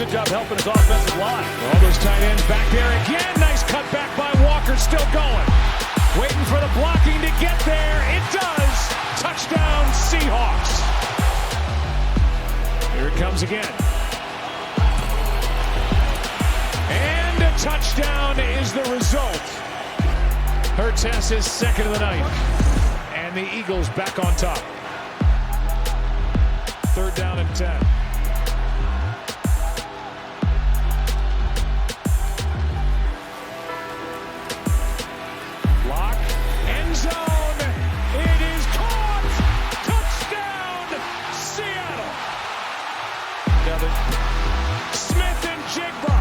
good job helping his offensive line. All those tight ends back there again. Nice cut back by Walker, still going. Waiting for the blocking to get there. It does. Touchdown, Seahawks. Here it comes again. And a touchdown is the result. Hurts is second of the night. And the Eagles back on top. 3rd down and 10. Lock, end zone. It is caught. Touchdown, Seattle. Smith and Jigba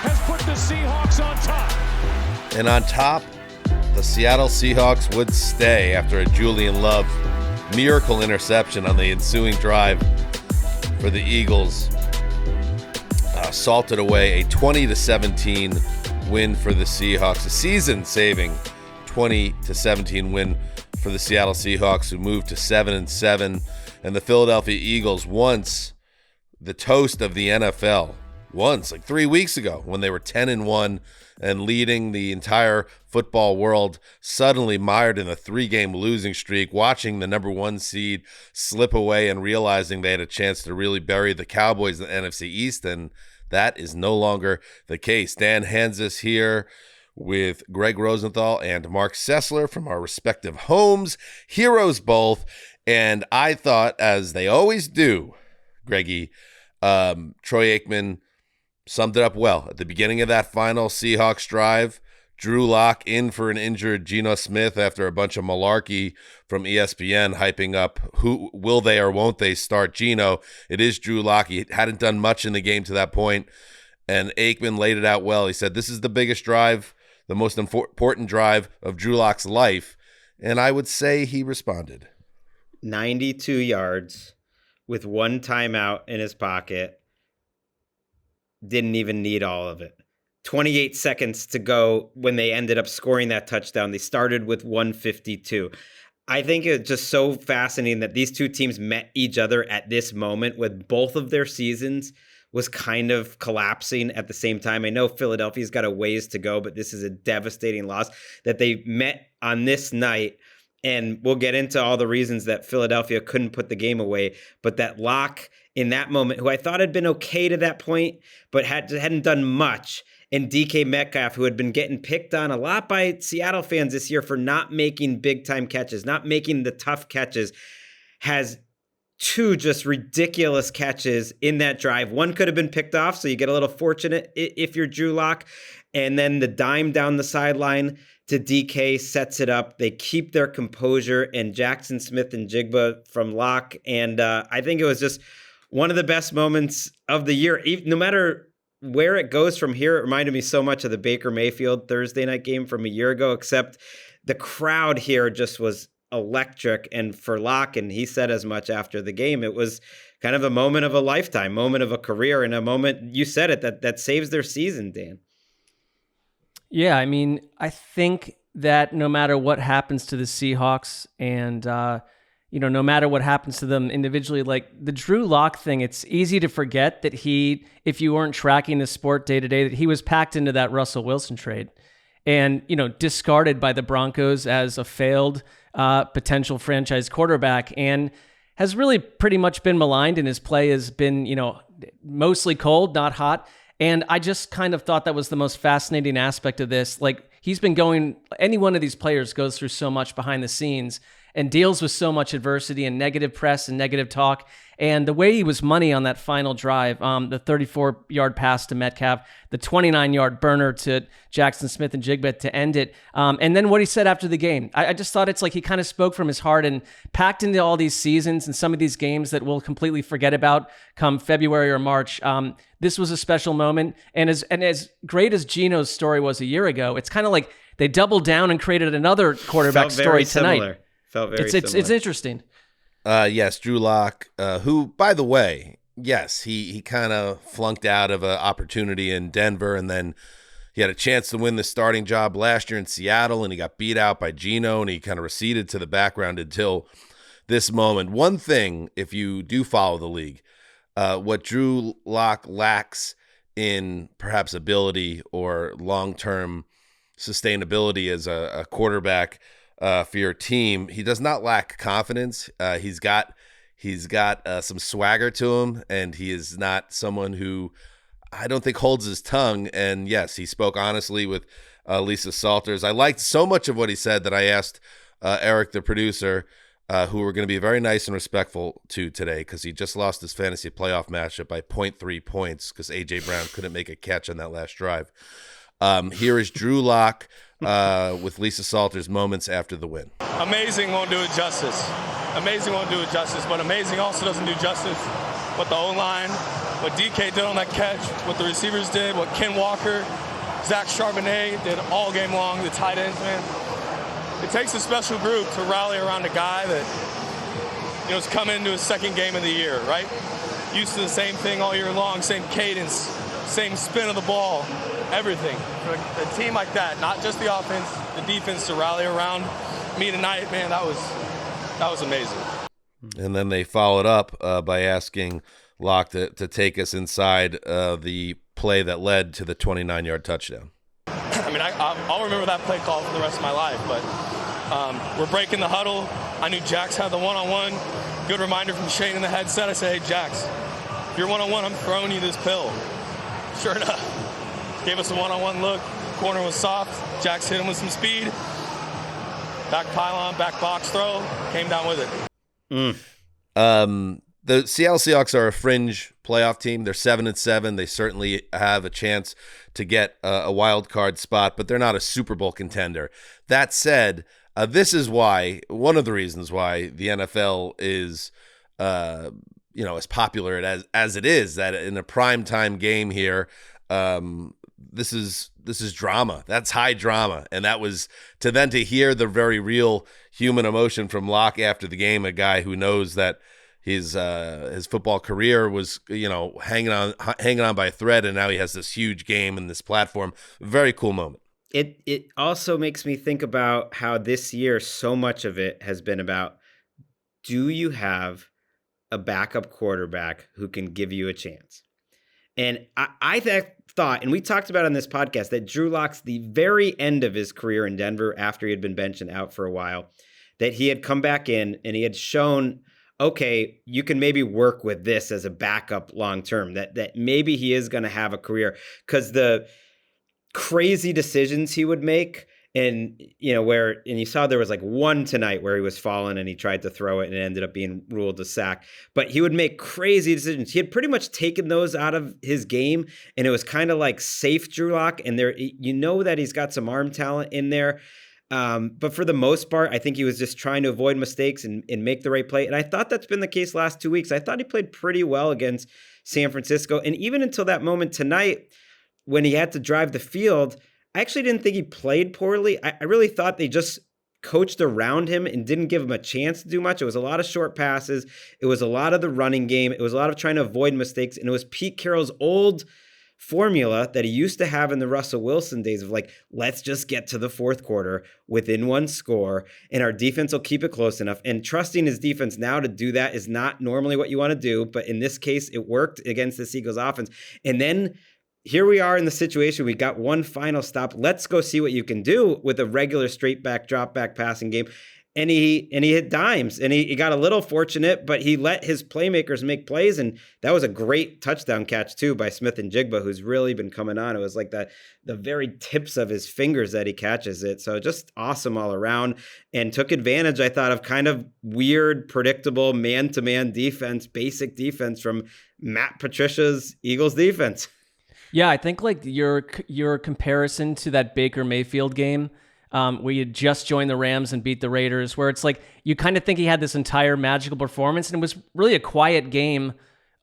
has put the Seahawks on top. And on top, the Seattle Seahawks would stay after a Julian Love miracle interception on the ensuing drive for the Eagles. Salted away a 20-17 win for the Seahawks, a season-saving 20-17 win for the Seattle Seahawks, who moved to 7-7, and the Philadelphia Eagles, once the toast of the NFL, like 3 weeks ago when they were 10-1 and leading the entire football world, suddenly mired in a 3-game losing streak, watching the number 1 seed slip away and realizing they had a chance to really bury the Cowboys in the NFC East, and that is no longer the case. Dan Hanzus here with Gregg Rosenthal and Marc Sessler from our respective homes, heroes both, and I thought, as they always do, Greggy, Troy Aikman summed it up well. At the beginning of that final Seahawks drive, Drew Lock in for an injured Geno Smith after a bunch of malarkey from ESPN hyping up who will they or won't they start Geno. It is Drew Lock. He hadn't done much in the game to that point, and Aikman laid it out well. He said, this is the biggest drive, the most important drive of Drew Lock's life, and I would say he responded. 92 yards with 1 timeout in his pocket. Didn't even need all of it. 28 seconds to go when they ended up scoring that touchdown. They started with 152. I think it's just so fascinating that these two teams met each other at this moment with both of their seasons was kind of collapsing at the same time. I know Philadelphia's got a ways to go, but this is a devastating loss that they met on this night. And we'll get into all the reasons that Philadelphia couldn't put the game away, but that Lock in that moment, who I thought had been okay to that point, but hadn't done much, and DK Metcalf, who had been getting picked on a lot by Seattle fans this year for not making big-time catches, not making the tough catches, has 2 just ridiculous catches in that drive. One could have been picked off, so you get a little fortunate if you're Drew Lock, and then the dime down the sideline to DK sets it up. They keep their composure, and Jackson Smith and Jigba from Lock, and I think it was just one of the best moments of the year. No matter where it goes from here, it reminded me so much of the Baker Mayfield Thursday night game from a year ago, except the crowd here just was electric. And for Lock, and he said as much after the game, it was kind of a moment of a lifetime, moment of a career, and a moment, you said it, that saves their season, Dan. Yeah, I mean, I think that no matter what happens to the Seahawks and, no matter what happens to them individually, like the Drew Lock thing, it's easy to forget that if you weren't tracking the sport day to day, that he was packed into that Russell Wilson trade and, discarded by the Broncos as a failed potential franchise quarterback and has really pretty much been maligned, and his play has been, mostly cold, not hot. And I just kind of thought that was the most fascinating aspect of this. Like, any one of these players goes through so much behind the scenes and deals with so much adversity and negative press and negative talk. And the way he was money on that final drive, the 34-yard pass to Metcalf, the 29-yard burner to Jackson Smith and Jigba to end it, and then what he said after the game. I just thought it's like he kind of spoke from his heart and packed into all these seasons and some of these games that we'll completely forget about come February or March. This was a special moment. And as great as Geno's story was a year ago, it's kind of like they doubled down and created another quarterback story tonight. Felt very similar. It's interesting. Yes, Drew Lock, who, by the way, yes, he kind of flunked out of an opportunity in Denver, and then he had a chance to win the starting job last year in Seattle, and he got beat out by Geno, and he kind of receded to the background until this moment. One thing, if you do follow the league, what Drew Lock lacks in perhaps ability or long-term sustainability as a quarterback for your team, he does not lack confidence. He's got some swagger to him, and he is not someone who I don't think holds his tongue. And yes, he spoke honestly with Lisa Salters. I liked so much of what he said that I asked Eric, the producer, who we're going to be very nice and respectful to today, because he just lost his fantasy playoff matchup by 0.3 points because A.J. Brown couldn't make a catch on that last drive. Here is Drew Lock with Lisa Salters moments after the win. Amazing won't do it justice. Amazing won't do it justice, but amazing also doesn't do justice what the O-line, what DK did on that catch, what the receivers did, what Ken Walker, Zach Charbonnet did all game long, the tight ends, man. It takes a special group to rally around a guy that, you know, is coming into his second game of the year, right? Used to the same thing all year long, same cadence, same spin of the ball, everything. For a team like that, not just the offense, the defense to rally around me tonight, man, that was amazing. And then they followed up by asking Locke to take us inside the play that led to the 29-yard touchdown. I mean, I'll remember that play call for the rest of my life, but we're breaking the huddle. I knew Jax had the one-on-one. Good reminder from Shane in the headset. I said, hey, Jax, if you're one-on-one, I'm throwing you this pill. Sure enough, gave us a one-on-one look. Corner was soft. Jax hit him with some speed. Back pylon, back box throw. Came down with it. The Seattle Seahawks are a fringe playoff team. They're 7-7. They certainly have a chance to get a wild card spot, but they're not a Super Bowl contender. That said, this is why, one of the reasons why the NFL is, as popular as it is, that in a primetime game here, this is drama. That's high drama. And that was to hear the very real human emotion from Locke after the game, a guy who knows that his football career was, hanging on by a thread, and now he has this huge game and this platform. Very cool moment. It also makes me think about how this year so much of it has been about, do you have a backup quarterback who can give you a chance? And I thought, and we talked about on this podcast, that Drew Lock's the very end of his career in Denver after he had been benched and out for a while, that he had come back in and he had shown, okay, you can maybe work with this as a backup long term, that maybe he is going to have a career, because the crazy decisions he would make, and you saw there was like one tonight where he was falling and he tried to throw it and it ended up being ruled a sack, but he would make crazy decisions. He had pretty much taken those out of his game, and it was kind of like safe Drew Lock, and there, that he's got some arm talent in there. But for the most part, I think he was just trying to avoid mistakes and make the right play. And I thought that's been the case last 2 weeks. I thought he played pretty well against San Francisco. And even until that moment tonight, when he had to drive the field, I actually didn't think he played poorly. I really thought they just coached around him and didn't give him a chance to do much. It was a lot of short passes. It was a lot of the running game. It was a lot of trying to avoid mistakes. And it was Pete Carroll's old formula that he used to have in the Russell Wilson days of like, let's just get to the fourth quarter within one score and our defense will keep it close enough. And trusting his defense now to do that is not normally what you want to do, but in this case, it worked against the Eagles offense. And then here we are in the situation. We got one final stop. Let's go see what you can do with a regular straight back, drop back passing game. And he hit dimes, and he got a little fortunate, but he let his playmakers make plays, and that was a great touchdown catch too by Smith and Jigba, who's really been coming on. It was like the very tips of his fingers that he catches it. So just awesome all around, and took advantage, I thought, of kind of weird, predictable man-to-man defense, basic defense from Matt Patricia's Eagles defense. Yeah, I think like your comparison to that Baker Mayfield game, where you just joined the Rams and beat the Raiders, where it's like you kind of think he had this entire magical performance, and it was really a quiet game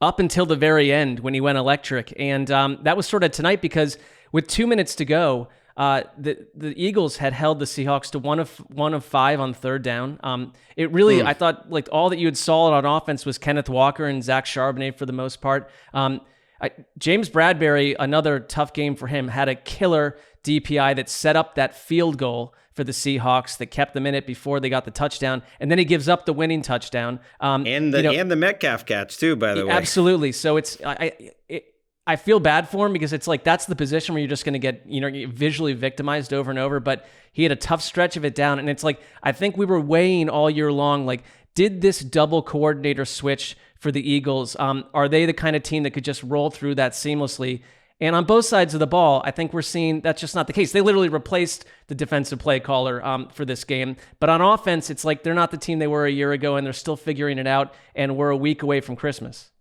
up until the very end when he went electric. And that was sort of tonight, because with 2 minutes to go, the Eagles had held the Seahawks to one of 5 on third down. It really, I thought, like all that you had saw on offense was Kenneth Walker and Zach Charbonnet for the most part. James Bradbury, another tough game for him, had a killer DPI that set up that field goal for the Seahawks that kept them in it before they got the touchdown, and then he gives up the winning touchdown. And the Metcalf catch too, by the way. Absolutely. So I feel bad for him because it's like that's the position where you're just going to get visually victimized over and over. But he had a tough stretch of it down, and it's like I think we were weighing all year long, like, did this double coordinator switch for the Eagles? Are they the kind of team that could just roll through that seamlessly? And on both sides of the ball, I think we're seeing that's just not the case. They literally replaced the defensive play caller for this game. But on offense, it's like they're not the team they were a year ago, and they're still figuring it out, and we're a week away from Christmas.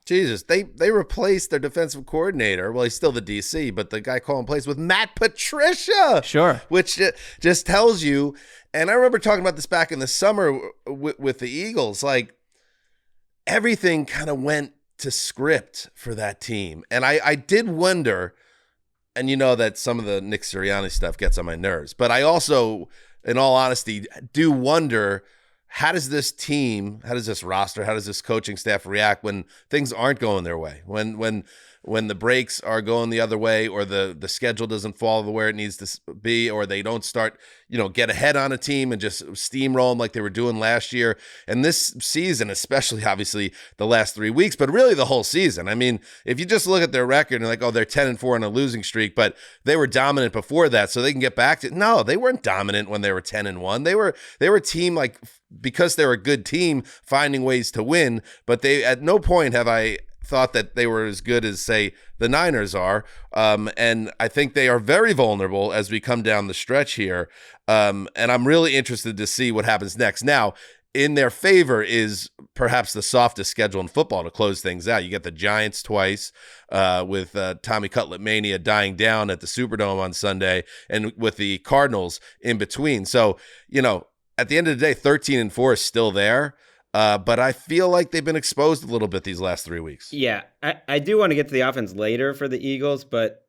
Jesus, they replaced their defensive coordinator. Well, he's still the DC, but the guy calling plays with Matt Patricia. Sure. Which just tells you, and I remember talking about this back in the summer with the Eagles, like everything kind of went to script for that team. And I did wonder, and you know that some of the Nick Sirianni stuff gets on my nerves, but I also, in all honesty, do wonder, how does this team, how does this roster, how does this coaching staff react when things aren't going their way? When the breaks are going the other way, or the schedule doesn't fall where it needs to be, or they don't start, get ahead on a team and just steamroll them like they were doing last year. And this season, especially obviously the last 3 weeks, but really the whole season. I mean, if you just look at their record and like, oh, they're 10-4 on a losing streak, but they were dominant before that, so they can get back to, no, they weren't dominant when they were 10-1. They were a team, like, because they're a good team, finding ways to win, but they, at no point have I thought that they were as good as, say, the Niners are. And I think they are very vulnerable as we come down the stretch here. And I'm really interested to see what happens next. Now, in their favor is perhaps the softest schedule in football to close things out. You get the Giants twice, with Tommy Cutlet Mania dying down at the Superdome on Sunday, and with the Cardinals in between. So, at the end of the day, 13-4 is still there. But I feel like they've been exposed a little bit these last 3 weeks. Yeah, I do want to get to the offense later for the Eagles, but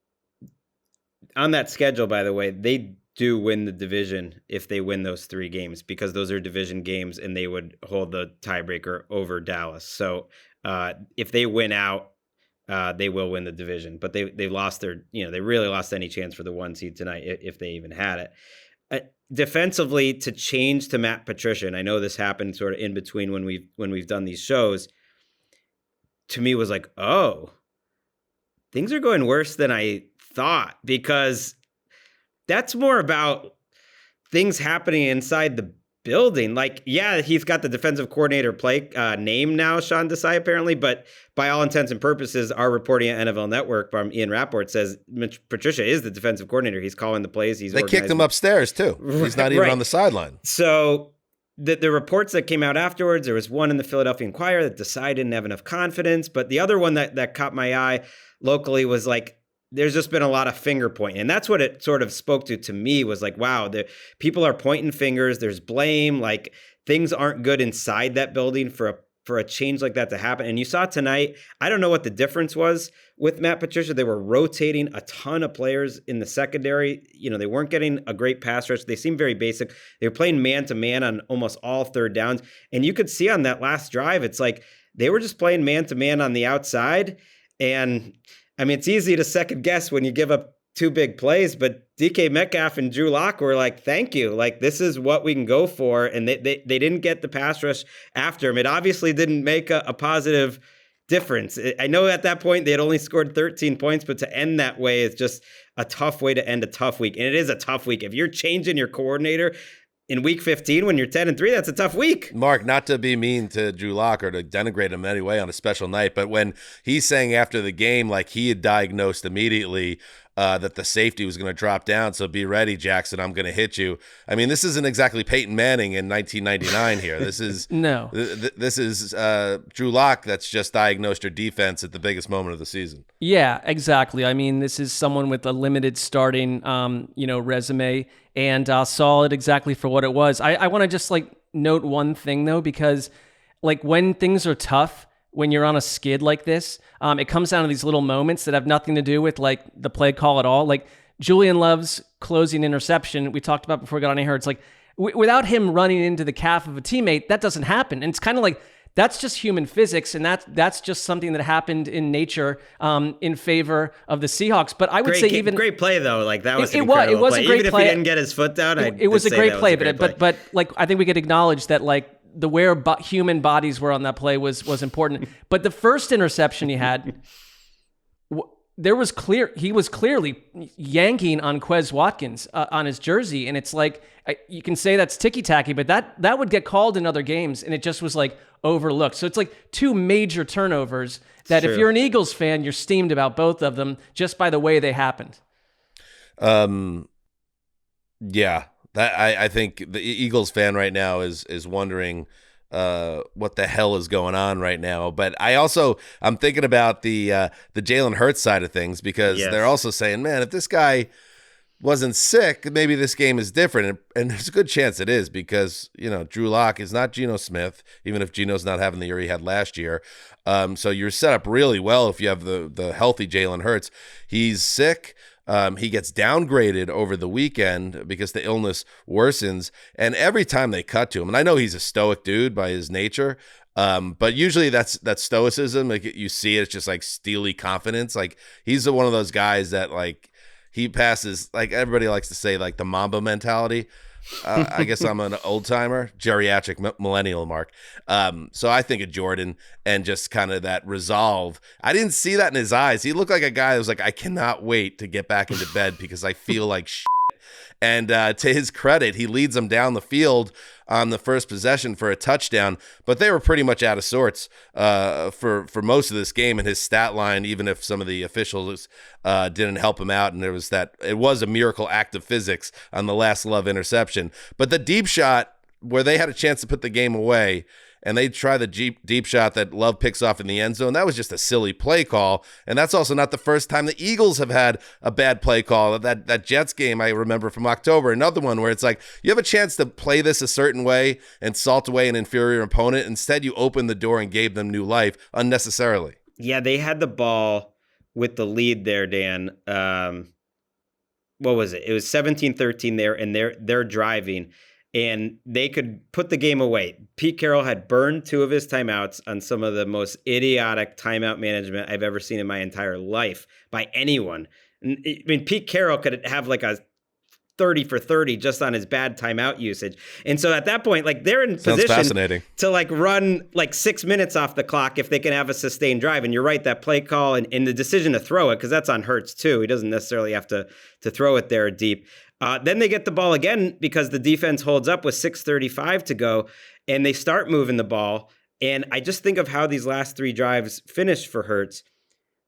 on that schedule, by the way, they do win the division if they win those 3 games, because those are division games and they would hold the tiebreaker over Dallas. So if they win out, they will win the division. But they lost their, they really lost any chance for the 1 seed tonight if they even had it. Defensively, to change to Matt Patricia, and I know this happened sort of in between when we've done these shows, to me was like, oh, things are going worse than I thought, because that's more about things happening inside the building. Like, yeah, he's got the defensive coordinator play name now, Sean Desai, apparently, but by all intents and purposes, our reporting at NFL Network from Ian Rapport says Patricia is the defensive coordinator. He's calling the plays. They kicked him upstairs too. He's not even on the sideline. So the reports that came out afterwards, there was one in the Philadelphia Inquirer that Desai didn't have enough confidence, but the other one that caught my eye locally was like, there's just been a lot of finger pointing. And that's what it sort of spoke to me, was like, wow, the people are pointing fingers. There's blame. Like, things aren't good inside that building for a change like that to happen. And you saw tonight, I don't know what the difference was with Matt Patricia. They were rotating a ton of players in the secondary. They weren't getting a great pass rush. They seemed very basic. They were playing man-to-man on almost all third downs. And you could see on that last drive, it's like they were just playing man-to-man on the outside. And I mean, it's easy to second guess when you give up 2 big plays, but DK Metcalf and Drew Lock were like, thank you. Like, this is what we can go for. And they didn't get the pass rush after him. It obviously didn't make a positive difference. I know at that point they had only scored 13 points, but to end that way is just a tough way to end a tough week. And it is a tough week. If you're changing your coordinator in week 15 when you're 10-3, that's a tough week. Mark, not to be mean to Drew Lock or to denigrate him in any way on a special night, but when he's saying after the game, like, he had diagnosed immediately that the safety was going to drop down, so be ready, Jackson, I'm going to hit you. I mean, this isn't exactly Peyton Manning in 1999 here. This is no. This is Drew Lock that's just diagnosed your defense at the biggest moment of the season. Yeah, exactly. I mean, this is someone with a limited starting, resume, and saw it exactly for what it was. I want to just note one thing though, because when things are tough, when you're on a skid like this, it comes down to these little moments that have nothing to do with the play call at all. Like Julian Love's closing interception, we talked about before we got on here. It's like without him running into the calf of a teammate, that doesn't happen. And it's kind of like that's just human physics, and that's just something that happened in nature in favor of the Seahawks. But I would say even great play though, like that was it was a great even play. If he didn't get his foot down, it was a great play. But like I think we could acknowledge that like the where human bodies were on that play was important. But the first interception he had. He was clearly yanking on Quez Watkins on his jersey, and it's like you can say that's ticky-tacky, but that would get called in other games, and it just was like overlooked. So it's like two major turnovers that if you're an Eagles fan, you're steamed about both of them just by the way they happened. Yeah, that I think the Eagles fan right now is wondering what the hell is going on right now. But I'm thinking about the Jalen Hurts side of things, because they're also saying, man, if this guy wasn't sick, maybe this game is different. And there's a good chance it is, because, Drew Lock is not Geno Smith, even if Geno's not having the year he had last year. So you're set up really well if you have the healthy Jalen Hurts. He's sick. He gets downgraded over the weekend because the illness worsens, and every time they cut to him, and I know he's a stoic dude by his nature, but usually that's stoicism. Like you see it, it's just like steely confidence. Like he's one of those guys that like he passes, like everybody likes to say, like the Mamba mentality. I guess I'm an old timer, geriatric millennial, Mark. So I think of Jordan and just kind of that resolve. I didn't see that in his eyes. He looked like a guy that was like, I cannot wait to get back into bed because I feel like shit. And to his credit, he leads them down the field on the first possession for a touchdown, but they were pretty much out of sorts for most of this game. And his stat line, even if some of the officials didn't help him out, and it was a miracle act of physics on the last Love interception. But the deep shot where they had a chance to put the game away, and they try the deep shot that Love picks off in the end zone, that was just a silly play call. And that's also not the first time the Eagles have had a bad play call. That Jets game I remember from October, another one where it's like you have a chance to play this a certain way and salt away an inferior opponent. Instead, you opened the door and gave them new life unnecessarily. Yeah, they had the ball with the lead there, Dan. What was it? It was 17-13 there, and they're driving. And they could put the game away. Pete Carroll had burned 2 of his timeouts on some of the most idiotic timeout management I've ever seen in my entire life by anyone. I mean, Pete Carroll could have like a 30 for 30 just on his bad timeout usage. And so at that point, like they're in position to like run like 6 minutes off the clock if they can have a sustained drive. And you're right, that play call and the decision to throw it, because that's on Hurts too. He doesn't necessarily have to throw it there deep. Then they get the ball again because the defense holds up with 6:35 to go, and they start moving the ball. And I just think of how these last 3 drives finished for Hurts.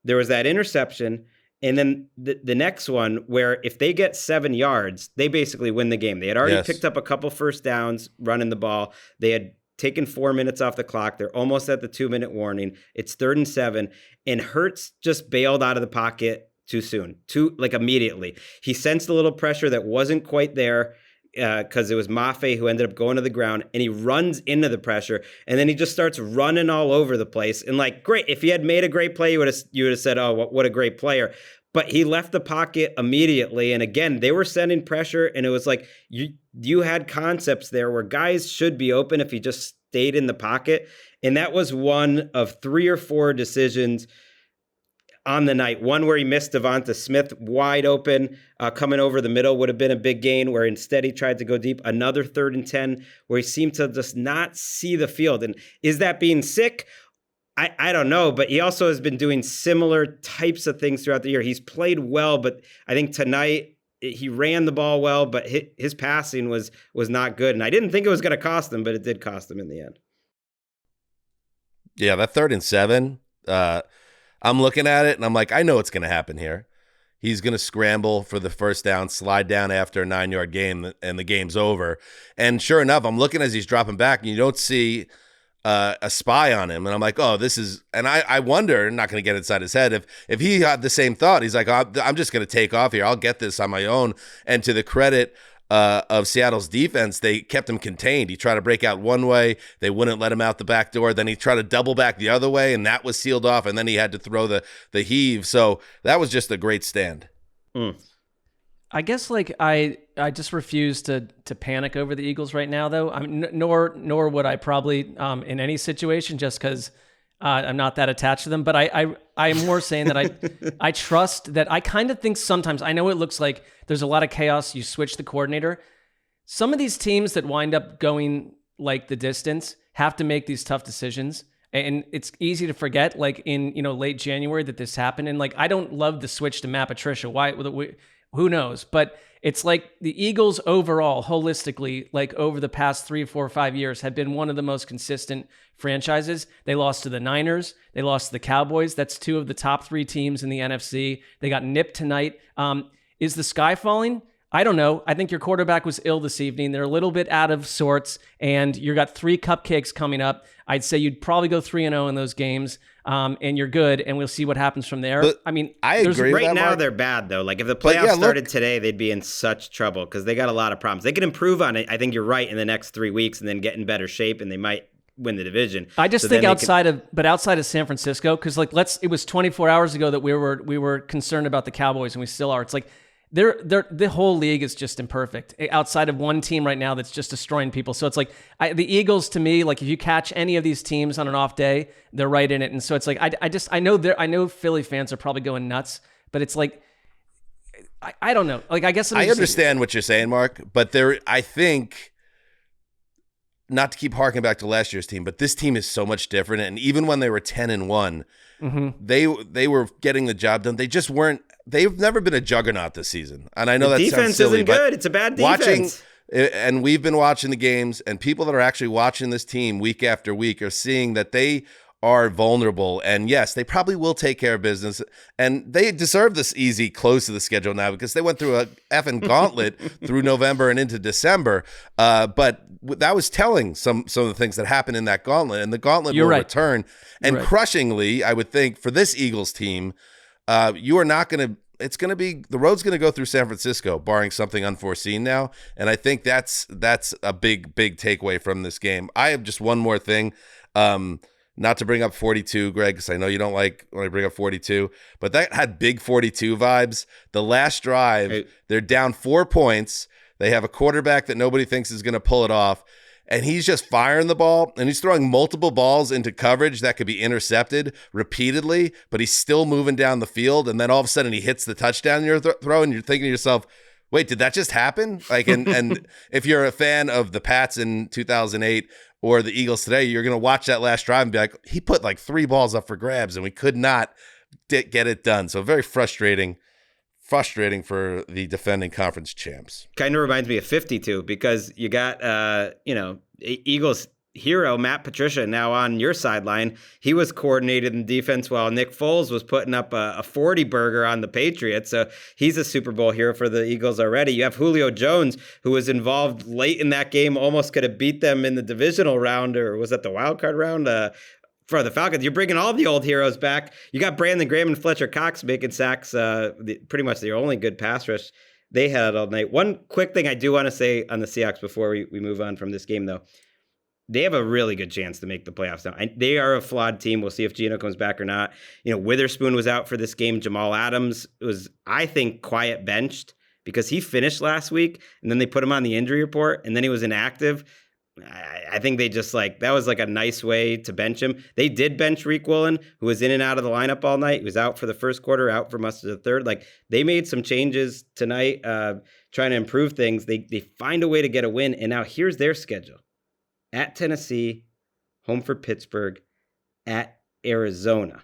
There was that interception, and then the next one where if they get 7 yards, they basically win the game. They had already picked up a couple first downs running the ball. They had taken 4 minutes off the clock. They're almost at the 2-minute warning. It's 3rd and 7, and Hurts just bailed out of the pocket too soon, immediately. He sensed a little pressure that wasn't quite there because it was Mafe who ended up going to the ground, and he runs into the pressure, and then he just starts running all over the place. And like, great, if he had made a great play, you would have said, oh, what a great player. But he left the pocket immediately, and again, they were sending pressure, and it was like you had concepts there where guys should be open if he just stayed in the pocket, and that was one of 3 or 4 decisions on the night. One where he missed Devonta Smith wide open, coming over the middle would have been a big gain, where instead he tried to go deep. Another 3rd and 10 where he seemed to just not see the field. And is that being sick? I don't know, but he also has been doing similar types of things throughout the year. He's played well, but I think tonight he ran the ball well, but his passing was not good. And I didn't think it was going to cost him, but it did cost him in the end. Yeah, that 3rd and 7, I'm looking at it, and I'm like, I know what's going to happen here. He's going to scramble for the first down, slide down after a 9-yard game, and the game's over. And sure enough, I'm looking as he's dropping back, and you don't see a spy on him. And I'm like, oh, this is – and I wonder, I'm not going to get inside his head, if he had the same thought. He's like, oh, I'm just going to take off here. I'll get this on my own. And to the credit of Seattle's defense, they kept him contained. He tried to break out one way. They wouldn't let him out the back door. Then he tried to double back the other way, and that was sealed off. And then he had to throw the heave. So that was just a great stand. I guess like I just refuse to panic over the Eagles right now, though. I mean, nor would I probably in any situation, just because I'm not that attached to them. But I'm more saying that I trust that. I kind of think sometimes, I know it looks like there's a lot of chaos. You switch the coordinator. Some of these teams that wind up going like the distance have to make these tough decisions. And it's easy to forget, like in late January, that this happened. And like I don't love the switch to Matt Patricia. Why? Who knows? But it's like the Eagles overall, holistically, like over the past 3, 4, 5 years, have been one of the most consistent franchises. They lost to the Niners. They lost to the Cowboys. That's 2 of the top 3 teams in the NFC. They got nipped tonight. Is the sky falling? I don't know. I think your quarterback was ill this evening. They're a little bit out of sorts, and you got 3 cupcakes coming up. I'd say you'd probably go 3-0 in those games, and you're good, and we'll see what happens from there. But I mean, I agree with right that, now Mark. they're bad though. Like if the playoffs started today, they'd be in such trouble because they got a lot of problems. They could improve on it. I think you're right in the next 3 weeks, and then get in better shape, and they might win the division. I just think outside of San Francisco, because like it was 24 hours ago that we were concerned about the Cowboys, and we still are. It's like the whole league is just imperfect outside of one team right now that's just destroying people. So it's like the Eagles, to me, like if you catch any of these teams on an off day, they're right in it. And so it's like I know Philly fans are probably going nuts, but it's like I don't know. Like I guess I understand what you're saying, Mark, but I think, not to keep harking back to last year's team, but this team is so much different. And even when they were 10-1, they were getting the job done. They just weren't. They've never been a juggernaut this season, and I know that sounds silly, isn't good. It's a bad defense. And we've been watching the games, and people that are actually watching this team week after week are seeing that they are vulnerable. And yes, they probably will take care of business, and they deserve this easy close to the schedule now because they went through a effing gauntlet through November and into December. But that was telling some of the things that happened in that gauntlet, and the gauntlet will return. And crushingly, I would think for this Eagles team, you are not going to. It's going to be the road's going to go through San Francisco, barring something unforeseen now. And I think that's a big takeaway from this game. I have just one more thing. Not to bring up 42, Greg, because I know you don't like when I bring up 42, but that had big 42 vibes. The last drive, they're down 4 points. They have a quarterback that nobody thinks is going to pull it off. And he's just firing the ball, and he's throwing multiple balls into coverage that could be intercepted repeatedly, but he's still moving down the field. And then all of a sudden he hits the touchdown you're throwing, and you're thinking to yourself, wait, did that just happen? Like, and if you're a fan of the Pats in 2008 or the Eagles today, you're going to watch that last drive and be like, he put like 3 balls up for grabs, and we could not get it done. So very frustrating for the defending conference champs. Kind of reminds me of 52 because you got, Eagles hero Matt Patricia now on your sideline. He was coordinated in defense while Nick Foles was putting up a 40 burger on the Patriots. So he's a Super Bowl hero for the Eagles already. You have Julio Jones, who was involved late in that game, almost could have beat them in the divisional round, or was that the wild card round? For the Falcons, you're bringing all the old heroes back. You got Brandon Graham and Fletcher Cox making sacks, pretty much the only good pass rush they had all night. One quick thing I do want to say on the Seahawks before we move on from this game, though. They have a really good chance to make the playoffs now. They are a flawed team. We'll see if Geno comes back or not. Witherspoon was out for this game. Jamal Adams was, I think, quiet benched because he finished last week, and then they put him on the injury report, and then he was inactive. I think they just that was a nice way to bench him. They did bench Reek Willen, who was in and out of the lineup all night. He was out for the first quarter, out for most of the third. They made some changes tonight, trying to improve things. They find a way to get a win, and now here's their schedule. At Tennessee, home for Pittsburgh, at Arizona.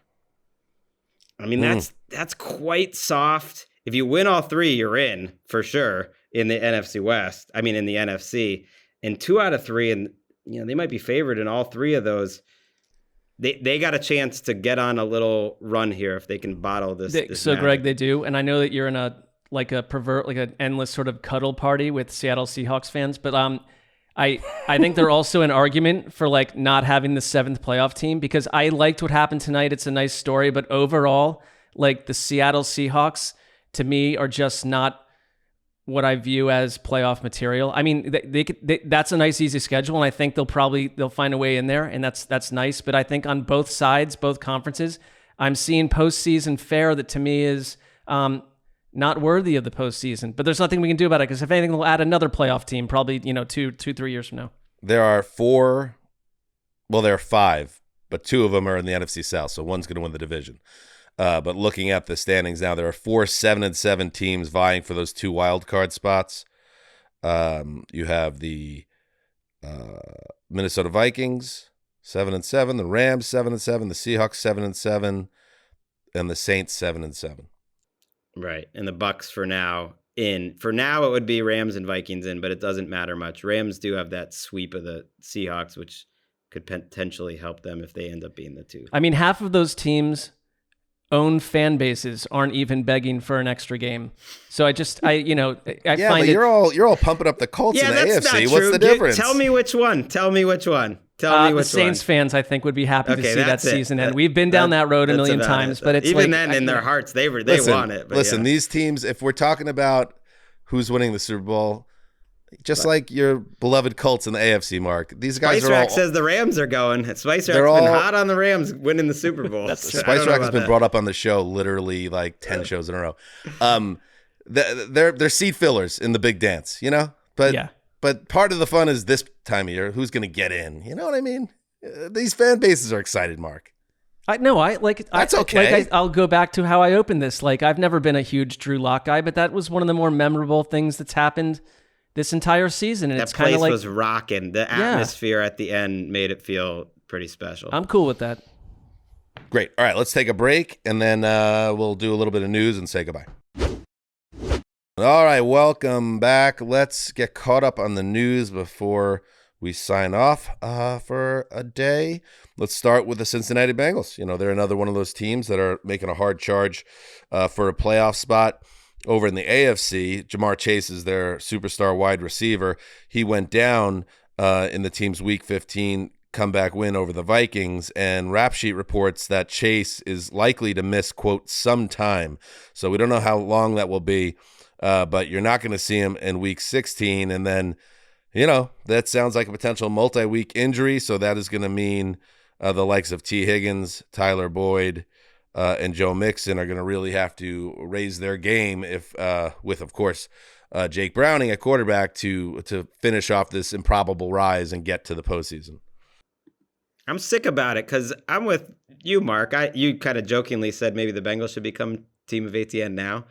I mean, that's quite soft. If you win all 3, you're in for sure in the NFC West. I mean, in the NFC. And 2 out of 3, and they might be favored in all 3 of those. They got a chance to get on a little run here if they can bottle this. So magic. Greg, they do, and I know that you're in an endless sort of cuddle party with Seattle Seahawks fans, but I think they're also an argument for not having the 7th playoff team, because I liked what happened tonight. It's a nice story, but overall, the Seattle Seahawks to me are just not what I view as playoff material. I mean, that's a nice, easy schedule, and I think they'll find a way in there, and that's nice. But I think on both sides, both conferences, I'm seeing postseason fare that to me is not worthy of the postseason. But there's nothing we can do about it because if anything, we'll add another playoff team probably, 3 years from now. There are there are 5, but 2 of them are in the NFC South, so one's going to win the division. But looking at the standings now, there are 4 7-7 teams vying for those 2 wild card spots. You have the Minnesota Vikings 7-7, the Rams 7-7, the Seahawks 7-7, and the Saints 7-7. Right, and the Bucks for now in. For now, it would be Rams and Vikings in, but it doesn't matter much. Rams do have that sweep of the Seahawks, which could potentially help them if they end up being the 2. I mean, half of those teams' own fan bases aren't even begging for an extra game. So I find but you're all pumping up the Colts in the that's AFC. not true. What's the difference? Tell me which one. The Saints fans, I think, would be happy to see that season end. We've been down that road a million times, but it's even then in their hearts, they want it. But listen, these teams, if we're talking about who's winning the Super Bowl, just like your beloved Colts in the AFC, Mark, these guys Spice Rack says the Rams are going. Spice Rack's been hot on the Rams winning the Super Bowl. Spice Rack has been brought up on the show literally like 10 shows in a row. They're seat fillers in the big dance, But yeah. But part of the fun is this time of year, who's going to get in? You know what I mean? These fan bases are excited, Mark. That's okay. I'll go back to how I opened this. I've never been a huge Drew Lock guy, but that was one of the more memorable things that's happened this entire season. And that it's kind of was rocking. The atmosphere at the end made it feel pretty special. I'm cool with that. Great. All right, let's take a break, and then we'll do a little bit of news and say goodbye. All right, welcome back. Let's get caught up on the news before we sign off for a day. Let's start with the Cincinnati Bengals. They're another one of those teams that are making a hard charge for a playoff spot. Over in the AFC, Jamar Chase is their superstar wide receiver. He went down in the team's Week 15 comeback win over the Vikings, and Rap Sheet reports that Chase is likely to miss, quote, some time. So we don't know how long that will be. But you're not going to see him in Week 16. And then, that sounds like a potential multi-week injury. So that is going to mean the likes of T. Higgins, Tyler Boyd, and Joe Mixon are going to really have to raise their game with, of course, Jake Browning at quarterback to finish off this improbable rise and get to the postseason. I'm sick about it because I'm with you, Mark. You kind of jokingly said maybe the Bengals should become Team of ATN now.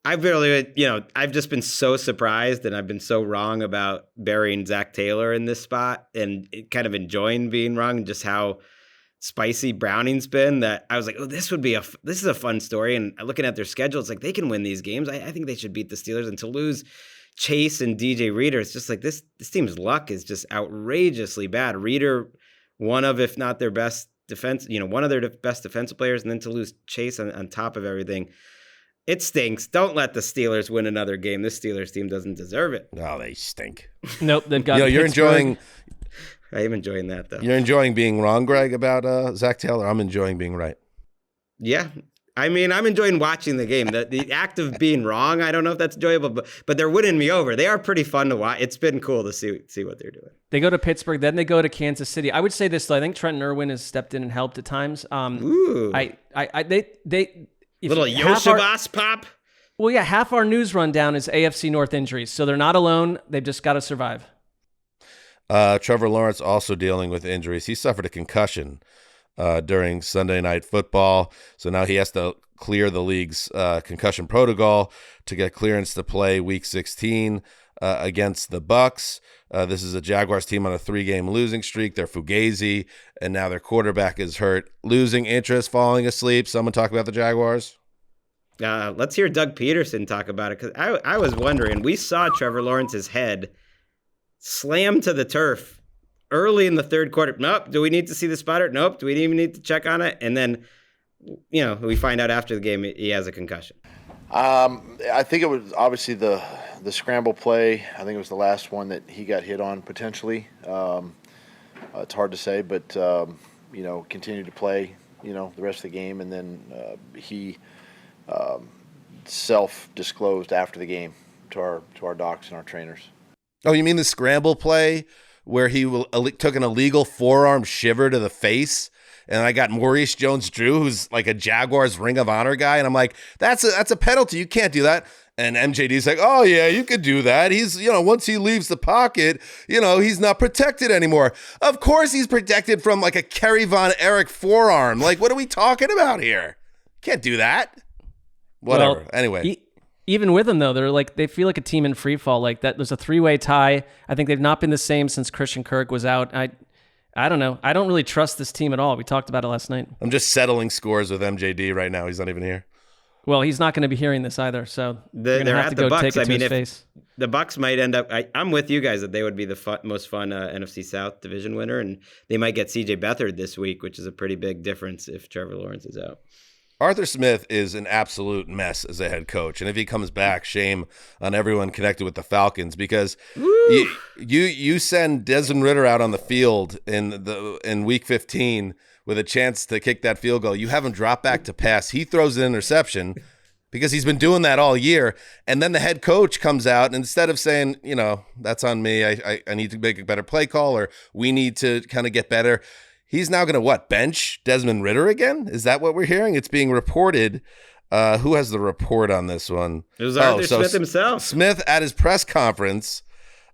I've just been so surprised and I've been so wrong about burying Zach Taylor in this spot and kind of enjoying being wrong and just how spicy Browning's been that I was like, oh, this is a fun story. And looking at their schedule, it's like they can win these games. I think they should beat the Steelers, and to lose Chase and DJ Reader, it's just like this team's luck is just outrageously bad. Reader, one of, if not their best defense, one of their best defensive players, and then to lose Chase on top of everything. It stinks. Don't let the Steelers win another game. This Steelers team doesn't deserve it. No, they stink. Nope, they've got you're enjoying. I am enjoying that, though. You're enjoying being wrong, Greg, about Zach Taylor. I'm enjoying being right. Yeah. I mean, I'm enjoying watching the game. The act of being wrong, I don't know if that's enjoyable, but they're winning me over. They are pretty fun to watch. It's been cool to see what they're doing. They go to Pittsburgh, then they go to Kansas City. I would say this, though. I think Trenton Irwin has stepped in and helped at times. Ooh. Little Yoshibas pop. Well, yeah, half our news rundown is AFC North injuries, so they're not alone. They've just got to survive. Trevor Lawrence also dealing with injuries. He suffered a concussion during Sunday Night Football, so now he has to clear the league's concussion protocol to get clearance to play Week 16 against the Bucks. This is a Jaguars team on a 3-game losing streak. They're fugazi, and now their quarterback is hurt. Losing interest, falling asleep. Someone talk about the Jaguars? Let's hear Doug Peterson talk about it, because I was wondering. We saw Trevor Lawrence's head slam to the turf early in the third quarter. Nope. Do we need to see the spotter? Nope. Do we even need to check on it? And then, we find out after the game he has a concussion. I think it was obviously the scramble play. I think it was the last one that he got hit on potentially. It's hard to say, but continued to play, the rest of the game, and then he self-disclosed after the game to our docs and our trainers. Oh, you mean the scramble play where he took an illegal forearm shiver to the face and I got Maurice Jones-Drew, who's like a Jaguars Ring of Honor guy, and I'm like, that's a penalty. You can't do that. And MJD's like, oh yeah, you could do that. He's, once he leaves the pocket, he's not protected anymore. Of course he's protected from like a Kerry Von Erich forearm. Like, what are we talking about here? Can't do that. Whatever. Well, anyway. Even with them though, they feel like a team in free fall. Like that, there's a 3-way tie. I think they've not been the same since Christian Kirk was out. I don't know. I don't really trust this team at all. We talked about it last night. I'm just settling scores with MJD right now. He's not even here. Well, he's not going to be hearing this either, so they're gonna have at to the go Bucks. take it to his face. The Bucks might end up. I'm with you guys that they would be the most fun NFC South division winner, and they might get CJ Beathard this week, which is a pretty big difference if Trevor Lawrence is out. Arthur Smith is an absolute mess as a head coach, and if he comes back, shame on everyone connected with the Falcons, because you send Desmond Ridder out on the field in Week 15 with a chance to kick that field goal. You have him drop back to pass. He throws an interception because he's been doing that all year, and then the head coach comes out, and instead of saying, that's on me, I need to make a better play call, or we need to kind of get better, he's now going to bench Desmond Ridder again? Is that what we're hearing? It's being reported. Who has the report on this one? It was Arthur Smith himself. Smith at his press conference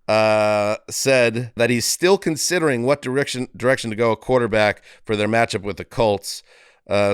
said that he's still considering what direction to go a quarterback for their matchup with the Colts.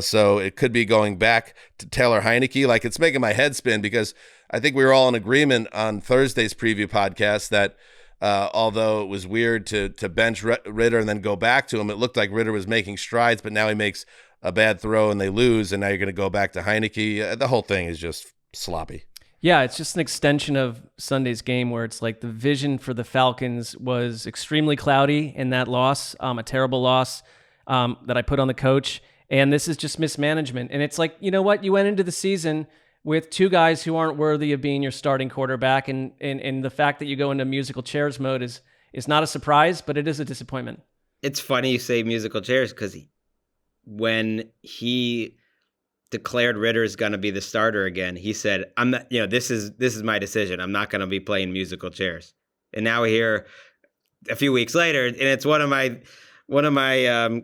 So it could be going back to Taylor Heineke. Like, it's making my head spin, because I think we were all in agreement on Thursday's preview podcast that although it was weird to bench Ridder and then go back to him, it looked like Ridder was making strides, but now he makes a bad throw and they lose, and now you're going to go back to Heineke. The whole thing is just sloppy. Yeah, it's just an extension of Sunday's game, where it's like the vision for the Falcons was extremely cloudy in that loss, a terrible loss that I put on the coach. And this is just mismanagement. And it's like, you know what? You went into the season with two guys who aren't worthy of being your starting quarterback. And the fact that you go into musical chairs mode is not a surprise, but it is a disappointment. It's funny you say musical chairs, because when he declared Ritter's going to be the starter again, he said, "I'm not. This is my decision. I'm not going to be playing musical chairs." And now we hear a few weeks later, and it's one of my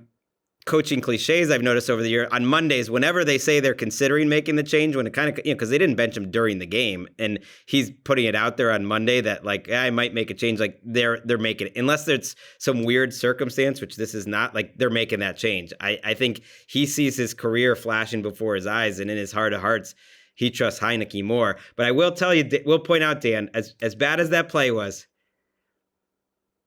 coaching cliches I've noticed over the year. On Mondays, whenever they say they're considering making the change, when it kind of, because they didn't bench him during the game, and he's putting it out there on Monday that like, I might make a change. Like they're making it, unless there's some weird circumstance, which this is not. Like, they're making that change. I think he sees his career flashing before his eyes, and in his heart of hearts, he trusts Heineke more. But I will tell you, we'll point out, Dan, as bad as that play was,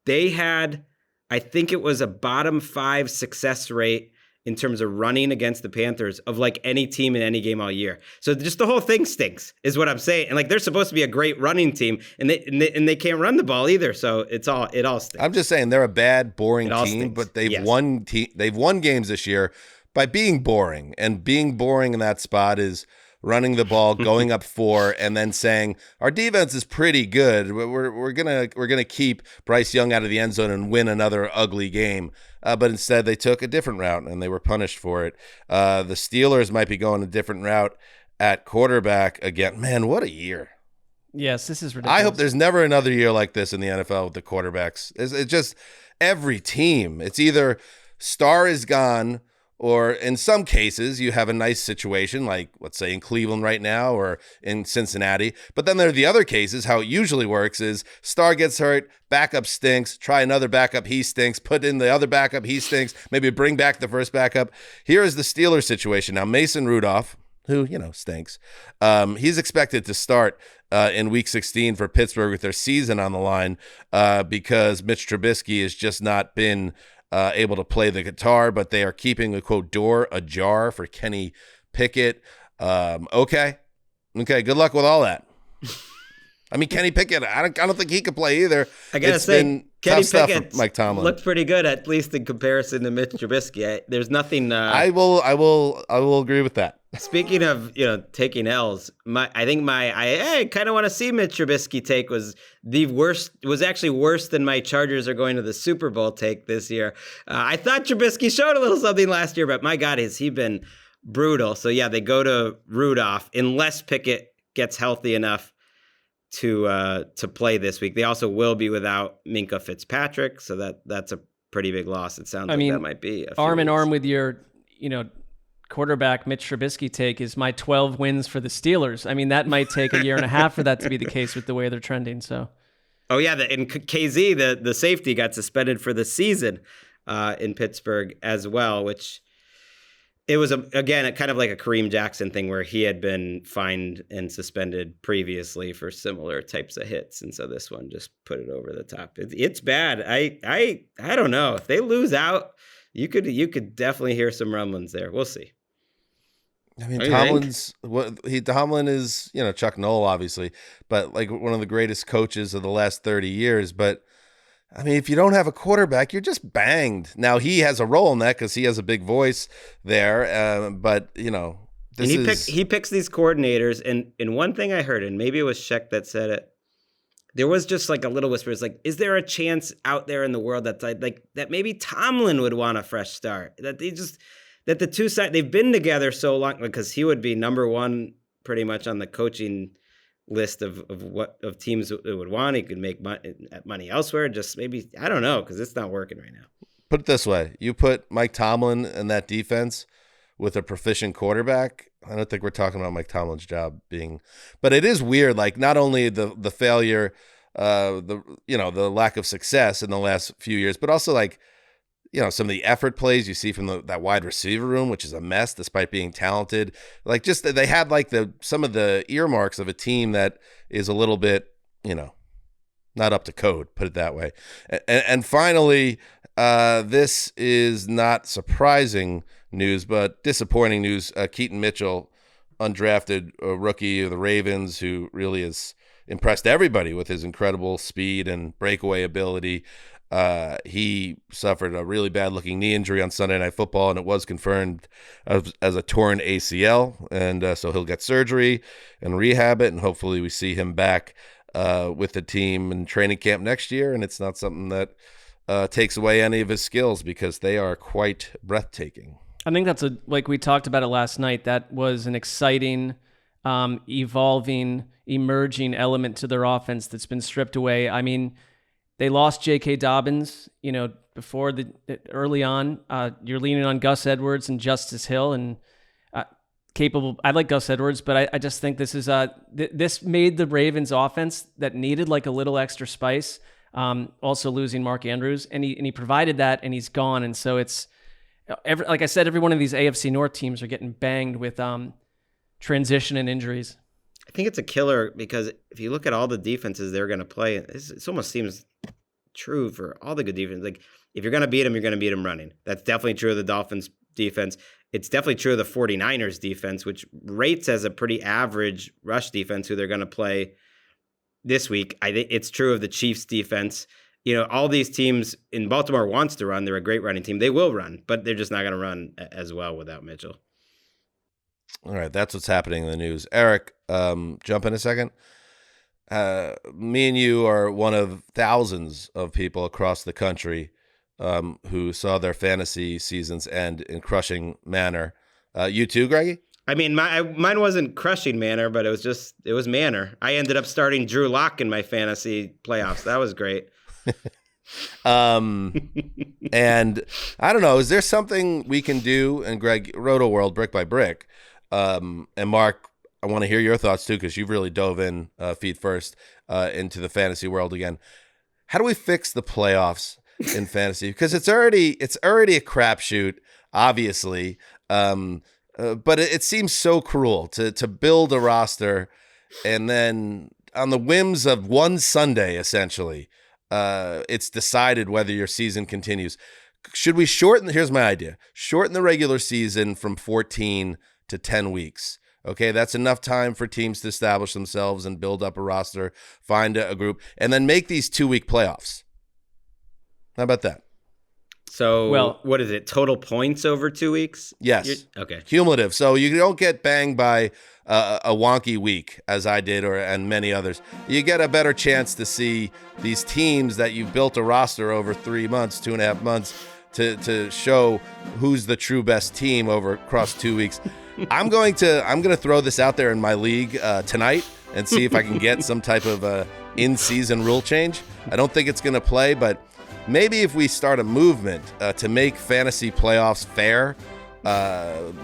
they had, I think it was a bottom 5 success rate in terms of running against the Panthers of like any team in any game all year. So just the whole thing stinks, is what I'm saying. And like, they're supposed to be a great running team, and they can't run the ball either. So it all stinks. I'm just saying they're a bad, boring team, stinks. but they've won games this year by being boring, and being boring in that spot is running the ball, going up 4, and then saying our defense is pretty good. We're gonna keep Bryce Young out of the end zone and win another ugly game. But instead, they took a different route, and they were punished for it. The Steelers might be going a different route at quarterback again. Man, what a year! Yes, this is ridiculous. I hope there's never another year like this in the NFL with the quarterbacks. It's just every team. It's either star is gone, or in some cases, you have a nice situation, like let's say in Cleveland right now or in Cincinnati. But then there are the other cases. How it usually works is star gets hurt, backup stinks, try another backup, he stinks, put in the other backup, he stinks, maybe bring back the first backup. Here is the Steelers situation. Now, Mason Rudolph, who, stinks, he's expected to start in Week 16 for Pittsburgh with their season on the line because Mitch Trubisky has just not been able to play the guitar, but they are keeping the quote door ajar for Kenny Pickett. Okay, good luck with all that. I mean, Kenny Pickett, I don't think he could play either. I gotta say, Kenny Pickett Mike Tomlin looked pretty good, at least in comparison to Mitch Trubisky. There's nothing. I will agree with that. Speaking of taking L's, I kind of want to see Mitch Trubisky take was actually worse than my Chargers are going to the Super Bowl take this year. I thought Trubisky showed a little something last year, but my God, has he been brutal? So yeah, they go to Rudolph unless Pickett gets healthy enough to play this week. They also will be without Minkah Fitzpatrick, so that's a pretty big loss. It sounds mean, that might be arm in arm with your, quarterback Mitch Trubisky take is my 12 wins for the Steelers. I mean, that might take a year and a half for that to be the case with the way they're trending. So, oh yeah, in KZ, the safety got suspended for the season in Pittsburgh as well, which it was again kind of like a Kareem Jackson thing where he had been fined and suspended previously for similar types of hits, and so this one just put it over the top. It's bad. I don't know if they lose out. You could definitely hear some rumblings there. We'll see. I mean, Tomlin is, Chuck Noll, obviously, but like one of the greatest coaches of the last 30 years. But I mean, if you don't have a quarterback, you're just banged. Now he has a role in that because he has a big voice there. But he picks these coordinators. And one thing I heard, and maybe it was Sheck that said it, there was just like a little whisper. It's like, is there a chance out there in the world that maybe Tomlin would want a fresh start? That the two sides, they've been together so long, because he would be number one pretty much on the coaching list of teams that would want. He could make money elsewhere. Just maybe, I don't know, because it's not working right now. Put it this way. You put Mike Tomlin in that defense with a proficient quarterback. I don't think we're talking about Mike Tomlin's job being, but it is weird. Like not only the failure, the lack of success in the last few years, but also like, some of the effort plays you see from that wide receiver room, which is a mess despite being talented. Like just they had like some of the earmarks of a team that is a little bit, not up to code, put it that way. And finally, this is not surprising news, but disappointing news. Keaton Mitchell, undrafted rookie of the Ravens, who really has impressed everybody with his incredible speed and breakaway ability. He suffered a really bad-looking knee injury on Sunday Night Football, and it was confirmed as a torn ACL. And so he'll get surgery and rehab it, and hopefully we see him back with the team in training camp next year. And it's not something that takes away any of his skills, because they are quite breathtaking. I think that's like we talked about it last night. That was an exciting, evolving, emerging element to their offense that's been stripped away. I mean, they lost J.K. Dobbins, before early on. You're leaning on Gus Edwards and Justice Hill, and capable. I like Gus Edwards, but I just think this is this made the Ravens offense that needed like a little extra spice. Also losing Mark Andrews, and he provided that, and he's gone, and so it's like I said, every one of these AFC North teams are getting banged with transition and injuries. I think it's a killer, because if you look at all the defenses they're going to play, it almost seems true for all the good defense. Like if you're going to beat them, you're going to beat them running. That's definitely true of the Dolphins defense. It's definitely true of the 49ers defense, which rates as a pretty average rush defense, who they're going to play this week. I think it's true of the Chiefs defense. All these teams in Baltimore wants to run. They're a great running team. They will run, but they're just not going to run as well without Mitchell. All right, that's what's happening in the news. Eric, jump in a second. Me and you are one of thousands of people across the country who saw their fantasy seasons end in crushing manner. You too, Greggy? I mean, mine wasn't crushing manner, but it was manner. I ended up starting Drew Lock in my fantasy playoffs. That was great. And I don't know, is there something we can do? And Greg, Roto World, brick by brick. And Mark, I want to hear your thoughts too, because you've really dove in feet first into the fantasy world again. How do we fix the playoffs in fantasy? Because it's already a crapshoot, obviously. But it seems so cruel to build a roster and then on the whims of one Sunday, essentially, it's decided whether your season continues. Should we here's my idea, shorten the regular season from 14 to 10 weeks. Okay, that's enough time for teams to establish themselves and build up a roster, find a group, and then make these 2-week playoffs. How about that? So, what is it? Total points over 2 weeks? Yes. Okay. Cumulative. So you don't get banged by a wonky week, as I did, and many others. You get a better chance to see these teams that you've built a roster over 3 months, 2.5 months, to show who's the true best team across 2 weeks. I'm going to throw this out there in my league tonight and see if I can get some type of in-season rule change. I don't think it's going to play, but maybe if we start a movement to make fantasy playoffs fair,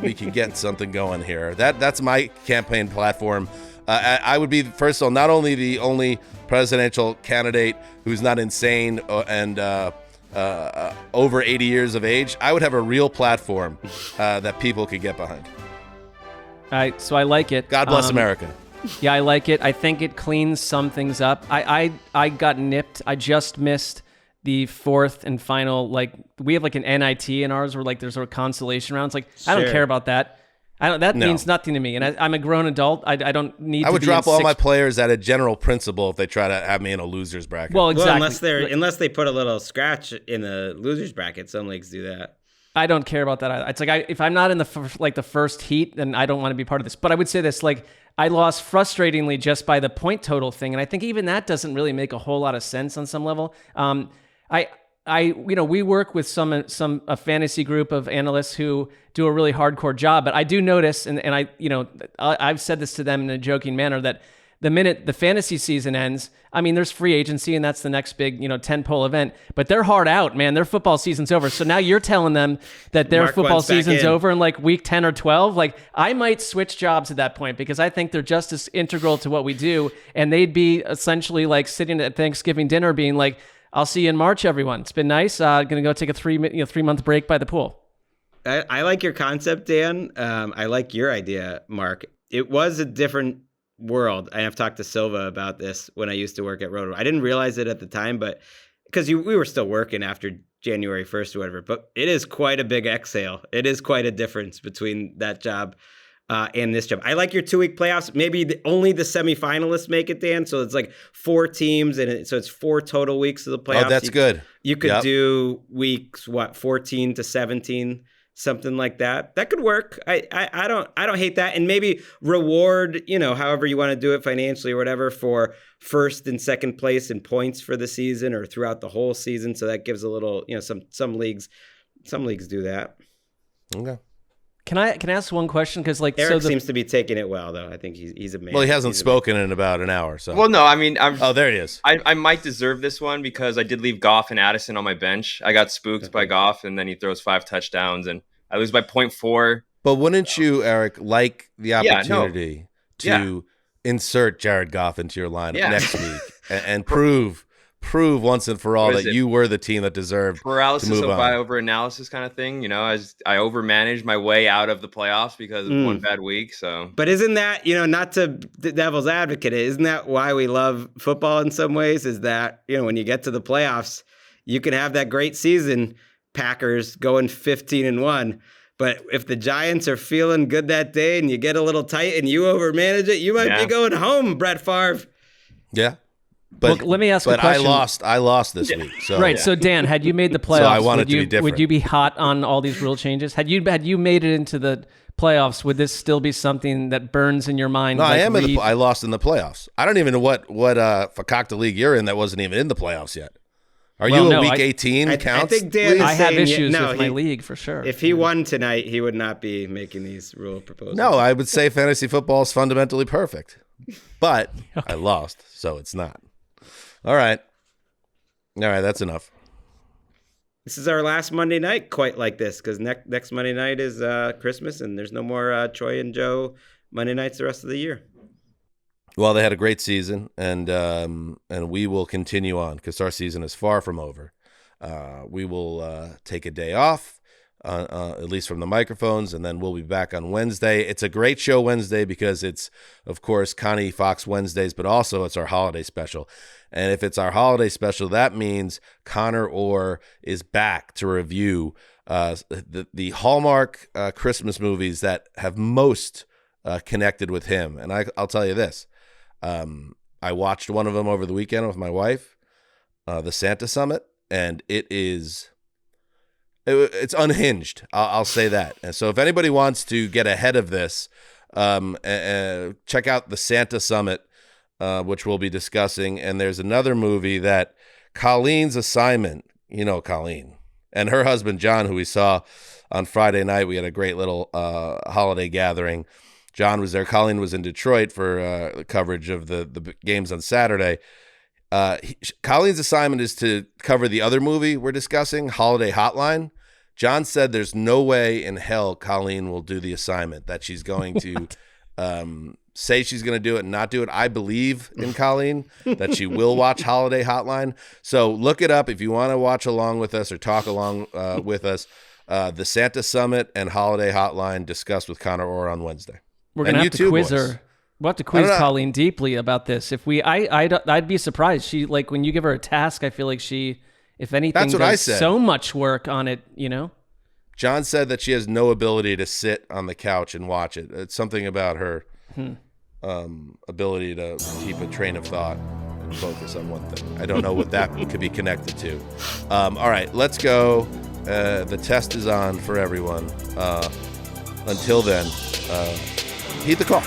we can get something going here. That's my campaign platform. I would be, first of all, not only the only presidential candidate who's not insane and over 80 years of age. I would have a real platform that people could get behind. So I like it. God bless America. Yeah, I like it. I think it cleans some things up. I got nipped. I just missed the fourth and final, like, we have like an NIT in ours where like there's sort of consolation rounds. Like, I don't care about that. That means nothing to me. And I'm a grown adult. I don't need to I would be drop in all my players at a general principle if they try to have me in a loser's bracket. Well, exactly. Well, unless they put a little scratch in the losers bracket. Some leagues do that. I don't care about that either. It's like if I'm not in the first heat, then I don't want to be part of this. But I would say this, like, I lost frustratingly just by the point total thing, and I think even that doesn't really make a whole lot of sense on some level. We work with a fantasy group of analysts who do a really hardcore job, but I do notice, and I've said this to them in a joking manner, that the minute the fantasy season ends, I mean, there's free agency, and that's the next big, tentpole event, but they're hard out, man. Their football season's over. So now you're telling them that their football season's over in like week 10 or 12. Like, I might switch jobs at that point because I think they're just as integral to what we do. And they'd be essentially like sitting at Thanksgiving dinner being like, I'll see you in March, everyone. It's been nice. Going to go take a 3-month break by the pool. I like your concept, Dan. I like your idea, Mark. It was a different world. And I've talked to Silva about this when I used to work at Roto. I didn't realize it at the time, but because we were still working after January 1st or whatever, but it is quite a big exhale. It is quite a difference between that job and this job. I like your 2-week playoffs. Maybe only the semifinalists make it, Dan. So it's like 4 teams, and so it's 4 total weeks of the playoffs. Oh, that's good. You could do weeks 14 to 17. Something like that. That could work. I don't hate that. And maybe reward, however you want to do it financially or whatever, for first and second place in points for the season or throughout the whole season. So that gives a little, some leagues do that. Okay. Can I ask one question? Because Eric seems to be taking it well, though. I think he's a man. Well, he hasn't spoken in about an hour. So. Well, no, I mean, oh, there he is. I might deserve this one because I did leave Goff and Addison on my bench. I got spooked by Goff, and then he throws 5 touchdowns, and I lose by 0.4. But wouldn't you, Eric, like the opportunity to insert Jared Goff into your lineup next week and prove once and for all that you were the team that deserved paralysis to move by on? over analysis kind of thing? As I overmanaged my way out of the playoffs because of one bad week. So, but isn't that, not to the devil's advocate, isn't that why we love football in some ways? Is that, when you get to the playoffs, you can have that great season, Packers going 15-1. But if the Giants are feeling good that day and you get a little tight and you overmanage it, you might be going home, Brett Favre. Yeah. But let me ask a question. I lost this week. So. Right. So Dan, had you made the playoffs, so I want it to be different. Would you be hot on all these rule changes? Had you made it into the playoffs, would this still be something that burns in your mind? No, I am I lost in the playoffs. I don't even know what Fakakta league you're in that wasn't even in the playoffs yet. Are you a week 18 counts? I think Dan I have issues with my league for sure. If he won tonight, he would not be making these rule proposals. No, I would say fantasy football is fundamentally perfect. But I lost, so it's not. All right, that's enough. This is our last Monday night quite like this because next Monday night is Christmas and there's no more Troy and Joe Monday nights the rest of the year. Well, they had a great season, and we will continue on because our season is far from over. We will take a day off, at least from the microphones, and then we'll be back on Wednesday. It's a great show Wednesday because it's, of course, Connie Fox Wednesdays, but also it's our holiday special. And if it's our holiday special, that means Connor Orr is back to review the Hallmark Christmas movies that have most connected with him. And I'll tell you this. I watched one of them over the weekend with my wife, the Santa Summit, and it's unhinged. I'll say that. And so if anybody wants to get ahead of this, check out the Santa Summit, which we'll be discussing. And there's another movie that Colleen's Assignment, Colleen, and her husband, John, who we saw on Friday night. We had a great little holiday gathering. John was there. Colleen was in Detroit for coverage of the games on Saturday. Colleen's assignment is to cover the other movie we're discussing, Holiday Hotline. John said there's no way in hell Colleen will do the assignment, that she's going to say she's going to do it and not do it. I believe in Colleen that she will watch Holiday Hotline. So look it up if you want to watch along with us or talk along with us. The Santa Summit and Holiday Hotline discussed with Connor Orr on Wednesday. We're going to have to quiz her. We'll have to quiz Colleen deeply about this. If I'd be surprised. She, like, when you give her a task, I feel like she, if anything, That's what I said. So much work on it, you know? John said that she has no ability to sit on the couch and watch it. It's something about her ability to keep a train of thought and focus on one thing. I don't know what that could be connected to. All right, let's go. The test is on for everyone. Until then, heed the call.